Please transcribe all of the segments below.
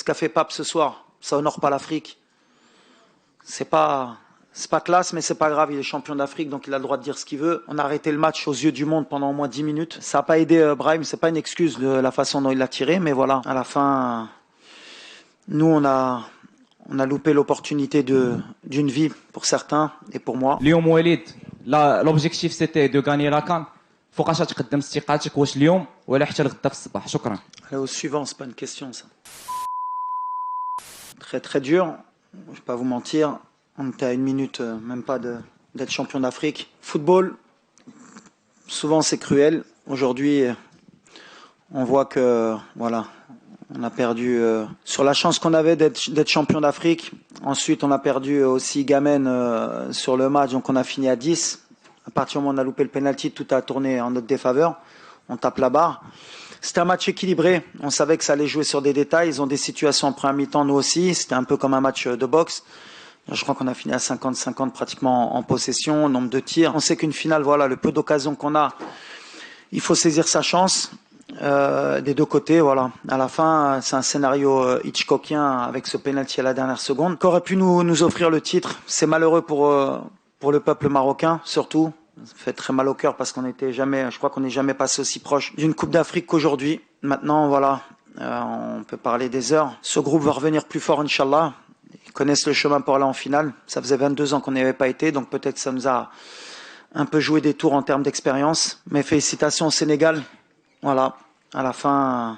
qu'a fait Pape ce soir, ça honore pas l'Afrique. C'est pas classe, mais c'est pas grave. Il est champion d'Afrique, donc il a le droit de dire ce qu'il veut. On a arrêté le match aux yeux du monde pendant au moins 10 minutes. Ça n'a pas aidé Brahim. C'est pas une excuse de la façon dont il l'a tiré, mais voilà. À la fin, nous on a loupé l'opportunité d'une vie pour certains et pour moi. اليوم وليد l'objectif c'était de gagner la CAN. فوقاش تقدم استقالتك واش اليوم ولا حتى لغدا في الصباح؟ شكرا. Allez, au suivant, c'est pas une question ça. Très très dur, je vais pas vous mentir. On était à une minute, même pas d'être champion d'Afrique. Football, souvent c'est cruel. Aujourd'hui, on voit que voilà, on a perdu sur la chance qu'on avait d'être champion d'Afrique. Ensuite, on a perdu aussi Gamen sur le match, donc on a fini à 10. À partir du moment où on a loupé le penalty, tout a tourné en notre défaveur. On tape la barre. C'était un match équilibré. On savait que ça allait jouer sur des détails. Ils ont des situations en première mi-temps, nous aussi. C'était un peu comme un match de boxe. Je crois qu'on a fini à 50-50 pratiquement en possession, nombre de tirs. On sait qu'une finale, voilà, le peu d'occasions qu'on a, il faut saisir sa chance des deux côtés. Voilà. À la fin, c'est un scénario Hitchcockien avec ce penalty à la dernière seconde qu'aurait pu nous offrir le titre. C'est malheureux pour le peuple marocain, surtout. Ça fait très mal au cœur parce je crois qu'on n'est jamais passé aussi proche d'une Coupe d'Afrique qu'aujourd'hui. Maintenant, voilà, on peut parler des heures. Ce groupe va revenir plus fort, Inch'Allah. Ils connaissent le chemin pour aller en finale. Ça faisait 22 ans qu'on n'y avait pas été, donc peut-être que ça nous a un peu joué des tours en termes d'expérience. Mais félicitations au Sénégal. Voilà, à la fin,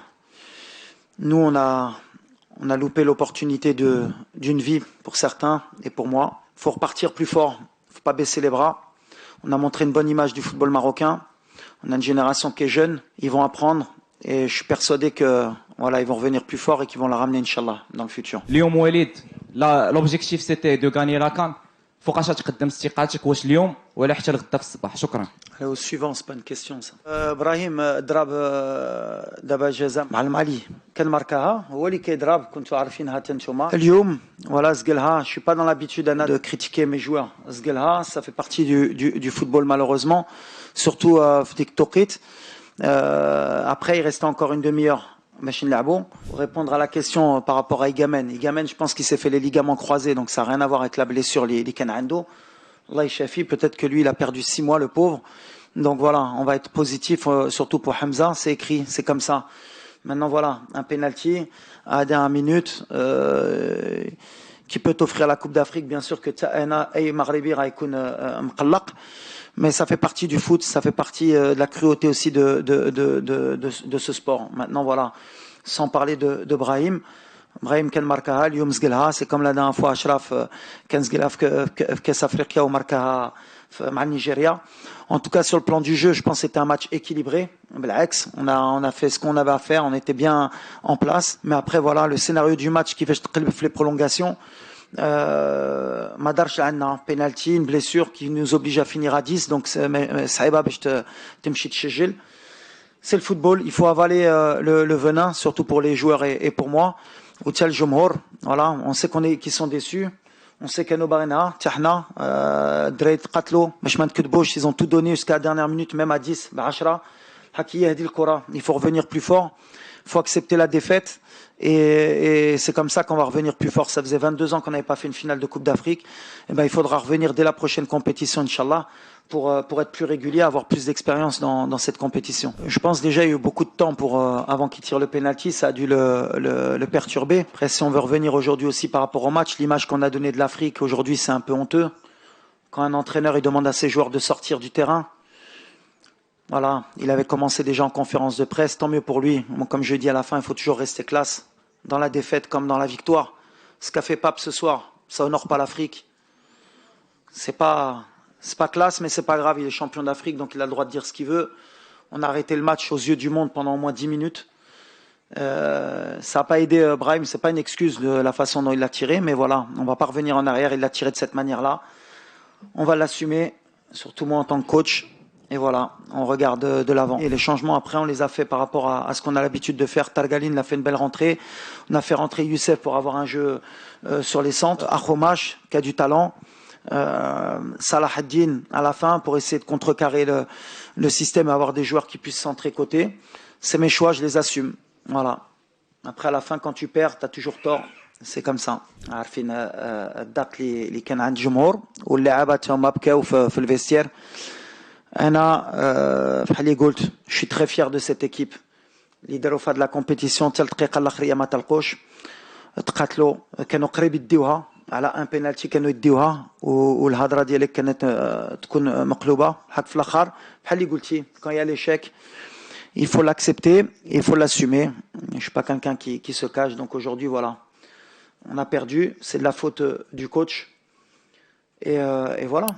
nous, on a loupé l'opportunité d'une vie pour certains et pour moi. Il faut repartir plus fort, il ne faut pas baisser les bras. On a montré une bonne image du football marocain. On a une génération qui est jeune. Ils vont apprendre. Et je suis persuadé que voilà, ils vont revenir plus fort et qu'ils vont la ramener, Inch'Allah, dans le futur. اليوم وليد l'objectif c'était de gagner la CAN. فوقاش تقدم استقالتك واش اليوم ولا حتى لغدا في الصباح؟ شكرا. Allez, au suivant, c'est pas une question ça. Brahim ضرب دابا جزاء مع المالي كان ماركاها هو اللي كيضرب كنتوا عارفينها حتى نتوما اليوم voilà زقلها. Je suis pas dans l'habitude de critiquer mes joueurs. زقلها, ça fait partie du football malheureusement, surtout في ديك التوقيت. Après il restait encore une demi-heure. Pour répondre à la question par rapport à Igamen. Igamen, je pense qu'il s'est fait les ligaments croisés, donc ça n'a rien à voir avec la blessure, les Kanando. Allah Shafi, peut-être que lui, il a perdu 6 mois, le pauvre. Donc voilà, on va être positif, surtout pour Hamza, c'est écrit, c'est comme ça. Maintenant voilà, un penalty à la dernière minute qui peut t'offrir la Coupe d'Afrique, bien sûr que Ta'ana et Maghribi Raïkoun Mqallaq. Mais ça fait partie du foot, ça fait partie de la cruauté aussi de ce sport. Maintenant, voilà, sans parler de Brahim. Brahim Ken Markaha, Lyoum Zgelha, c'est comme la dernière fois, Ashraf Ken Zgelha, Kes Afrika ou Markaha, Nigeria. En tout cas, sur le plan du jeu, je pense que c'était un match équilibré. On a fait ce qu'on avait à faire, on était bien en place. Mais après, voilà, le scénario du match qui fait les prolongations. Madarch Anna, penalty, une blessure qui nous oblige à finir à 10, donc c'est le football, il faut avaler le venin, surtout pour les joueurs et pour moi. Voilà, on sait qu'ils sont déçus, on sait qu'Ano Barena, Tiahna, Dreit Katlo, Meshman Kudbosh, ils ont tout donné jusqu'à la dernière minute, même à 10, il faut revenir plus fort, il faut accepter la défaite. Et c'est comme ça qu'on va revenir plus fort. Ça faisait 22 ans qu'on n'avait pas fait une finale de Coupe d'Afrique. Et ben, il faudra revenir dès la prochaine compétition, Inch'Allah, pour être plus régulier, avoir plus d'expérience dans cette compétition. Je pense déjà il y a eu beaucoup de temps avant qu'il tire le penalty, ça a dû le perturber. Après, si on veut revenir aujourd'hui aussi par rapport au match, l'image qu'on a donnée de l'Afrique aujourd'hui, c'est un peu honteux. Quand un entraîneur il demande à ses joueurs de sortir du terrain, voilà, il avait commencé déjà en conférence de presse, tant mieux pour lui. Bon, comme je dis à la fin, il faut toujours rester classe, dans la défaite comme dans la victoire. Ce qu'a fait Pape ce soir, ça honore pas l'Afrique. C'est pas classe, mais c'est pas grave, il est champion d'Afrique, donc il a le droit de dire ce qu'il veut. On a arrêté le match aux yeux du monde pendant au moins 10 minutes. Ça n'a pas aidé Brahim, c'est pas une excuse de la façon dont il l'a tiré, mais voilà, on va pas revenir en arrière, il l'a tiré de cette manière-là. On va l'assumer, surtout moi en tant que coach. Et voilà, on regarde de l'avant. Et les changements, après, on les a fait par rapport à ce qu'on a l'habitude de faire. Targaline a fait une belle rentrée. On a fait rentrer Youssef pour avoir un jeu sur les centres. Akhomash, qui a du talent. Salah ad-Din à la fin pour essayer de contrecarrer le système et avoir des joueurs qui puissent centrer côté. C'est mes choix, je les assume. Voilà. Après, à la fin, quand tu perds, tu as toujours tort. C'est comme ça. عارفين الضغط اللي كان عند الجمهور واللاعبات هما بكاو في الفيستير. انا بحال اللي قلت je suis très fier de cette équipe اللي داروا في هذه لا كومبيتيسيون حتى الدقيقه الاخريه ما طلقوش تقاتلوا كانوا قريب يديوها على ان بينالتي كانوا يديوها والهضره ديالك كانت تكون مقلوبه حق في الاخر بحال اللي قلتي quand il y a l'échec il faut l'accepter il faut l'assumer. Je suis pas quelqu'un qui se cache, donc aujourd'hui voilà, on a perdu, c'est de la faute du coach et voilà.